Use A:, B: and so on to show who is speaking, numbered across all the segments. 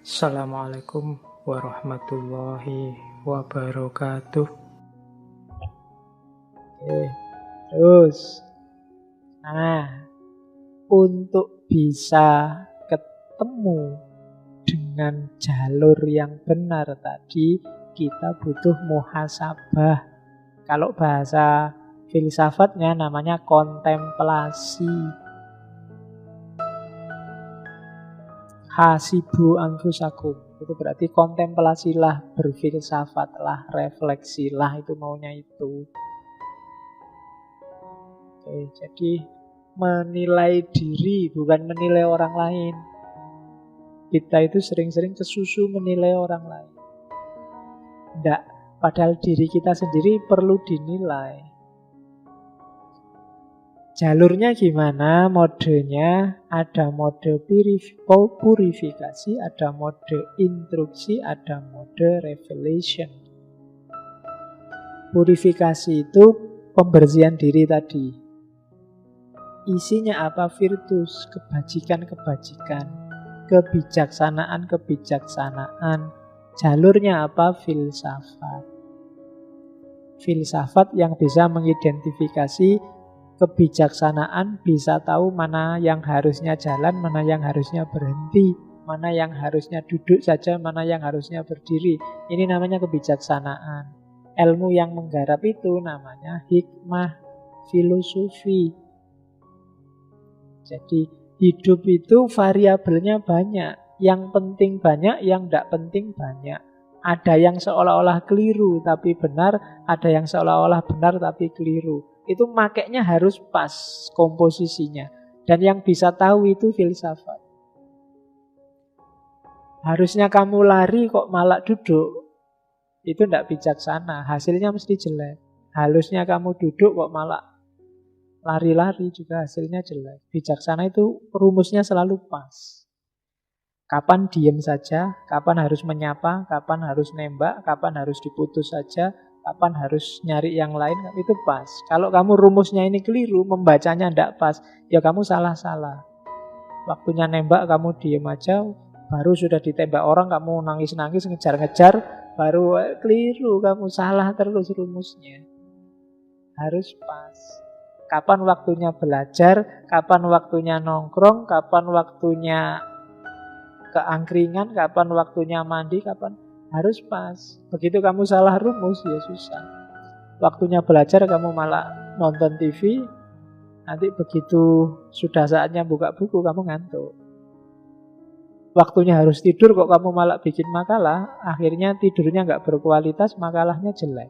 A: Assalamualaikum warahmatullahi wabarakatuh. Oke, terus. Nah, untuk bisa ketemu dengan jalur yang benar tadi, kita butuh muhasabah. Kalau bahasa filsafatnya namanya kontemplasi. Hasibu anfusakum. Itu berarti kontemplasilah, berfilsafatlah, refleksilah, itu maunya itu. Oke, jadi menilai diri bukan menilai orang lain. Kita itu sering-sering kesusu menilai orang lain. Tidak, padahal diri kita sendiri perlu dinilai. Jalurnya gimana? Modenya ada mode purifikasi, ada mode instruksi, ada mode revelation. Purifikasi itu pembersihan diri tadi. Isinya apa? Virtus, kebajikan-kebajikan, kebijaksanaan-kebijaksanaan. Jalurnya apa? Filsafat. Filsafat yang bisa mengidentifikasi kebijaksanaan, bisa tahu mana yang harusnya jalan, mana yang harusnya berhenti, mana yang harusnya duduk saja, mana yang harusnya berdiri. Ini namanya kebijaksanaan. Ilmu yang menggarap itu namanya hikmah, filosofi. Jadi hidup itu variabelnya banyak. Yang penting banyak, yang tidak penting banyak. Ada yang seolah-olah keliru tapi benar, ada yang seolah-olah benar tapi keliru. Itu makainya harus pas komposisinya. Dan yang bisa tahu itu filsafat. Harusnya kamu lari kok malah duduk, itu tidak bijaksana, hasilnya mesti jelek. Harusnya kamu duduk kok malah lari-lari, juga hasilnya jelek. Bijaksana itu rumusnya selalu pas. Kapan diem saja, kapan harus menyapa, kapan harus nembak, kapan harus diputus saja, kapan harus nyari yang lain, itu pas. Kalau kamu rumusnya ini keliru, membacanya tidak pas, ya kamu salah-salah. Waktunya nembak kamu diem aja, baru sudah ditembak orang kamu nangis-nangis, ngejar-ngejar, baru keliru, kamu salah terus rumusnya. Harus pas. Kapan waktunya belajar, kapan waktunya nongkrong, kapan waktunya keangkringan, kapan waktunya mandi, kapan harus pas. Begitu kamu salah rumus, ya susah. Waktunya belajar kamu malah nonton TV, nanti begitu sudah saatnya buka buku kamu ngantuk. Waktunya harus tidur kok kamu malah bikin makalah, akhirnya tidurnya nggak berkualitas, makalahnya jelek.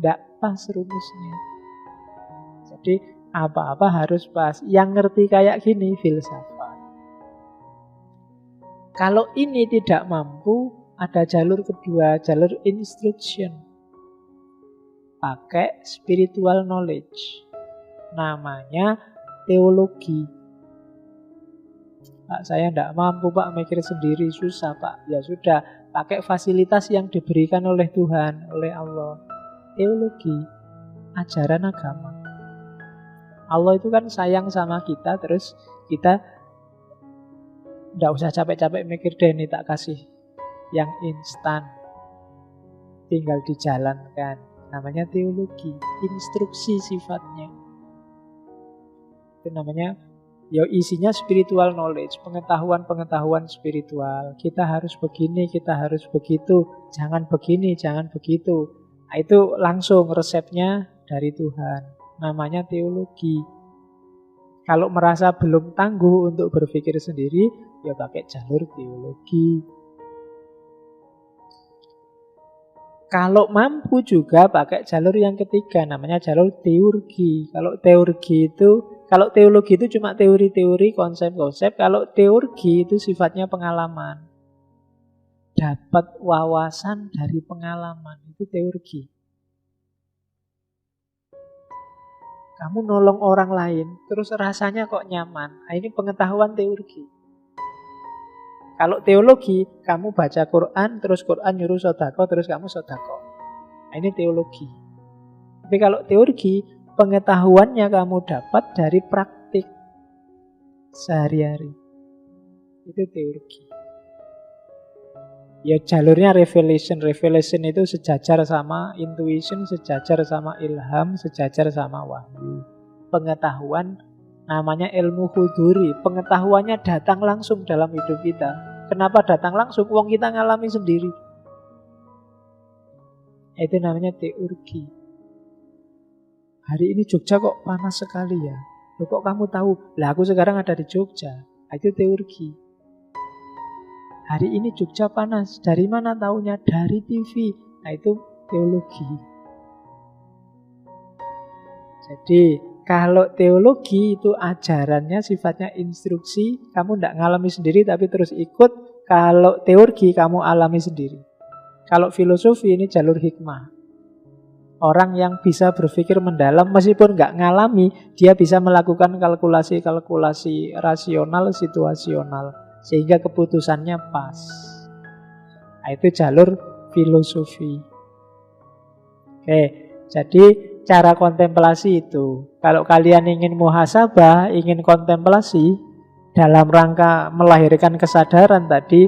A: Nggak pas rumusnya. Jadi apa-apa harus pas. Yang ngerti kayak gini filsafat. Kalau ini tidak mampu, ada jalur kedua, jalur instruction. Pakai spiritual knowledge. Namanya teologi. Pak, saya tidak mampu Pak, mikir sendiri, susah Pak. Ya sudah, pakai fasilitas yang diberikan oleh Tuhan, oleh Allah. Teologi, ajaran agama. Allah itu kan sayang sama kita, terus kita tidak usah capek-capek mikir deh, ini tak kasih yang instan, tinggal dijalankan. Namanya teologi, instruksi sifatnya. Itu namanya, ya isinya spiritual knowledge, pengetahuan-pengetahuan spiritual. Kita harus begini, kita harus begitu, jangan begini, jangan begitu. Nah, itu langsung resepnya dari Tuhan. Namanya teologi. Kalau merasa belum tangguh untuk berpikir sendiri, ya pakai jalur teologi. Kalau mampu juga pakai jalur yang ketiga, namanya jalur teurgi. Kalau teologi itu cuma teori-teori, konsep-konsep. Kalau teurgi itu sifatnya pengalaman. Dapat wawasan dari pengalaman, itu teurgi. Kamu nolong orang lain, terus rasanya kok nyaman. Nah, ini pengetahuan teurgi. Kalau teologi, kamu baca Quran, terus Quran nyuruh sodako, terus kamu sodako. Nah, ini teologi. Tapi kalau teurgi, pengetahuannya kamu dapat dari praktik sehari-hari. Itu teurgi. Ya jalurnya revelation. Revelation itu sejajar sama intuition, sejajar sama ilham, sejajar sama wahyu. Pengetahuan namanya ilmu huduri. Pengetahuannya datang langsung dalam hidup kita. Kenapa datang langsung? Wong kita ngalami sendiri. Itu namanya teurgi. Hari ini Jogja kok panas sekali ya? Loh, kok kamu tahu? Lah aku sekarang ada di Jogja. Itu teurgi. Hari ini Jogja panas. Dari mana taunya? Dari TV. Nah itu teologi. Jadi kalau teologi itu ajarannya sifatnya instruksi. Kamu tidak ngalami sendiri tapi terus ikut. Kalau teurgi kamu alami sendiri. Kalau filosofi ini jalur hikmah. Orang yang bisa berpikir mendalam meskipun nggak ngalami, dia bisa melakukan kalkulasi-kalkulasi rasional, situasional. Sehingga keputusannya pas. Nah, itu jalur filosofi. Oke, jadi cara kontemplasi itu. Kalau kalian ingin muhasabah, ingin kontemplasi, dalam rangka melahirkan kesadaran tadi,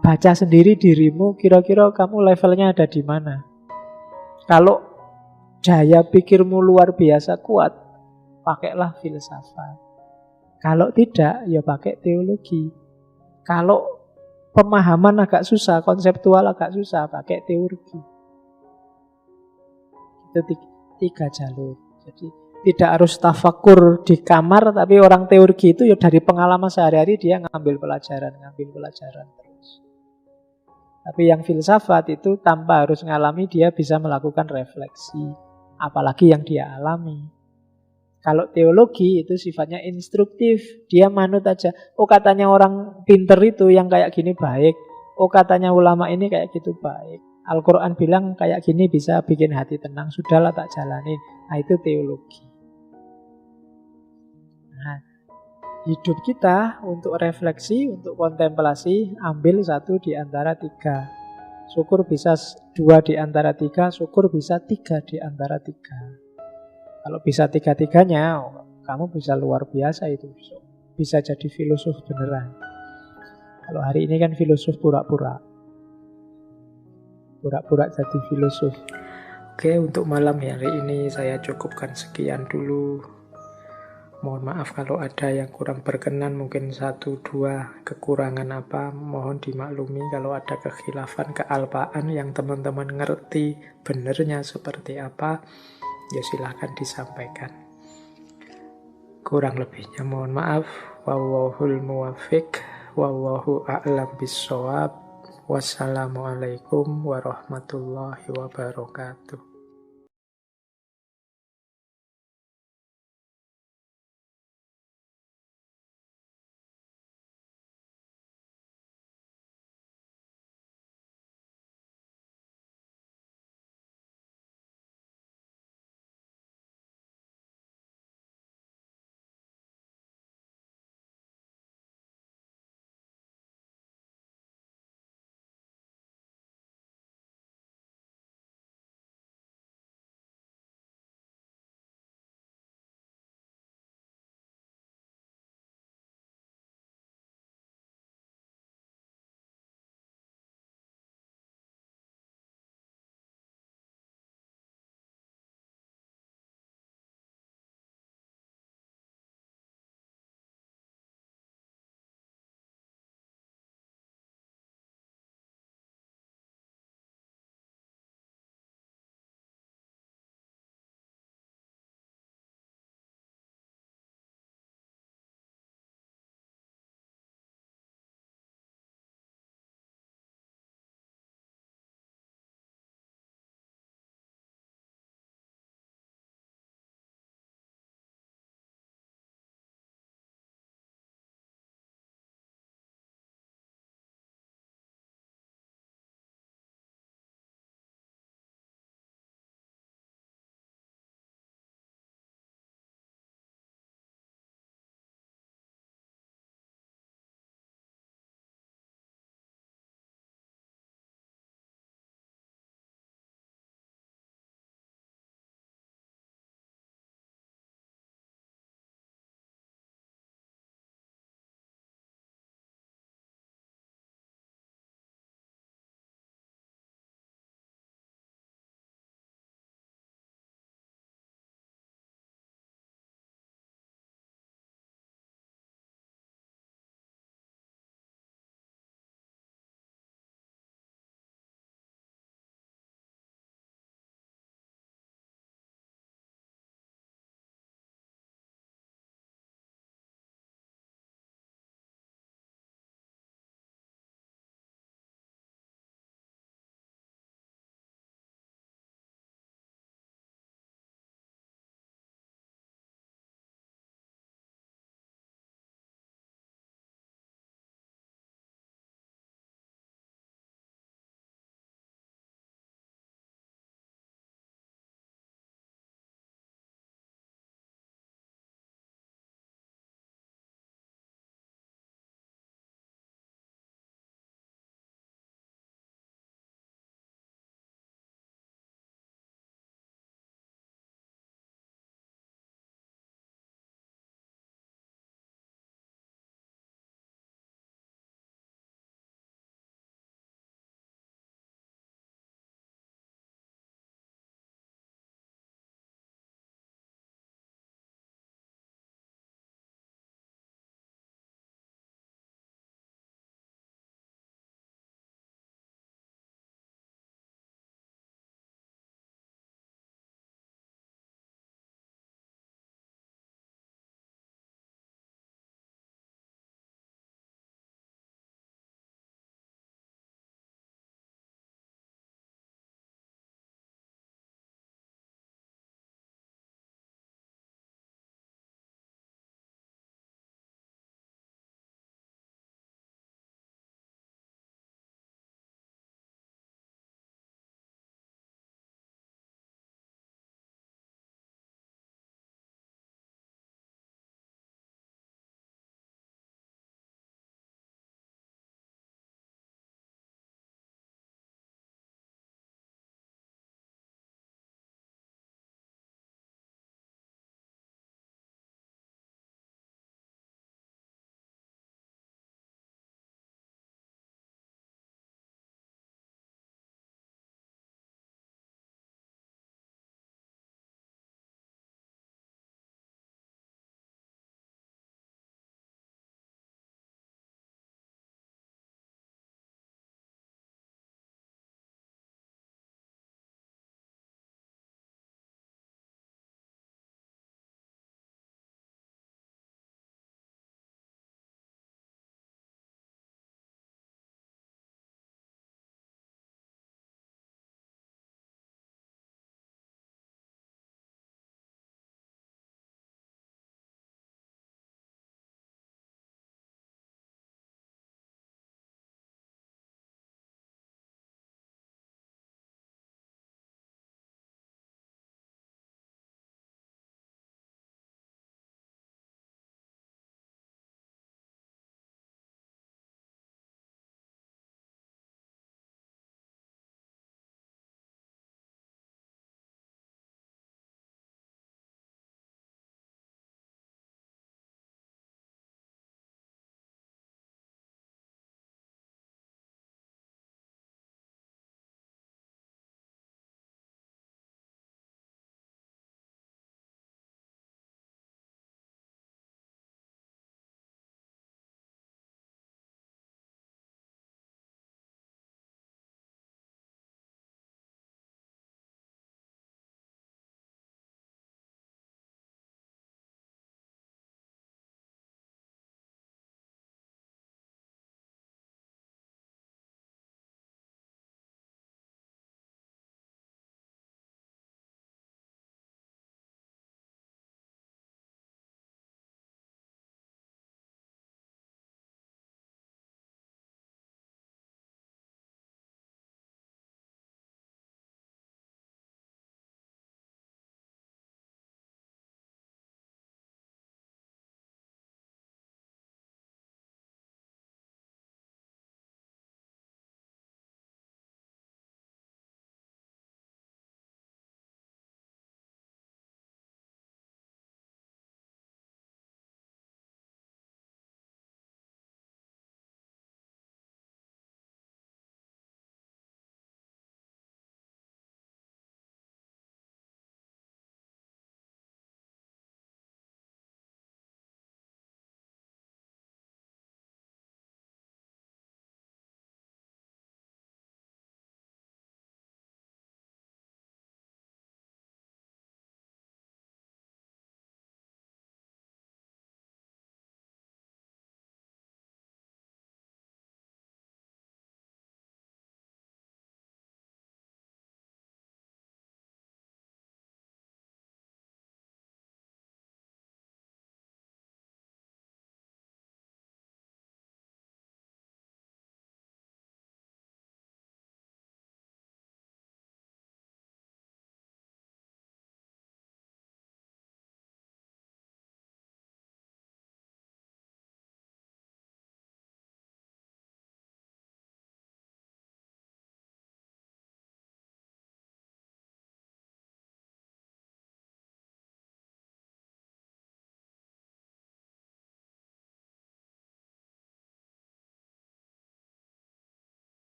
A: baca sendiri dirimu, kira-kira kamu levelnya ada di mana. Kalau daya pikirmu luar biasa kuat, pakailah filsafat. Kalau tidak, ya pakai teologi. Kalau pemahaman agak susah, konseptual agak susah, pakai teurgi. Itu tiga jalur. Jadi tidak harus tafakur di kamar, tapi orang teurgi itu ya dari pengalaman sehari-hari dia ngambil pelajaran terus. Tapi yang filsafat itu tanpa harus ngalami dia bisa melakukan refleksi, apalagi yang dia alami. Kalau teologi itu sifatnya instruktif. Dia manut aja. Oh katanya orang pinter itu yang kayak gini baik. Oh katanya ulama ini kayak gitu baik. Al-Quran bilang kayak gini bisa bikin hati tenang. Sudahlah tak jalanin. Nah itu teologi. Nah, hidup kita untuk refleksi, untuk kontemplasi, ambil satu di antara tiga. Syukur bisa dua di antara tiga. Syukur bisa tiga di antara tiga. Kalau bisa tiga-tiganya, kamu bisa luar biasa itu. Bisa jadi filosof beneran. Kalau hari ini kan filosof pura-pura. Pura-pura jadi filosof. Oke, untuk malam hari ini saya cukupkan sekian dulu. Mohon maaf kalau ada yang kurang berkenan, mungkin 1-2 kekurangan apa, mohon dimaklumi. Kalau ada kekhilafan, kealpaan yang teman-teman ngerti benernya seperti apa, ya silahkan disampaikan. Kurang lebihnya mohon maaf. Wallahul muwaffiq, wallahu a'lam bissawab. Wassalamualaikum warahmatullahi wabarakatuh.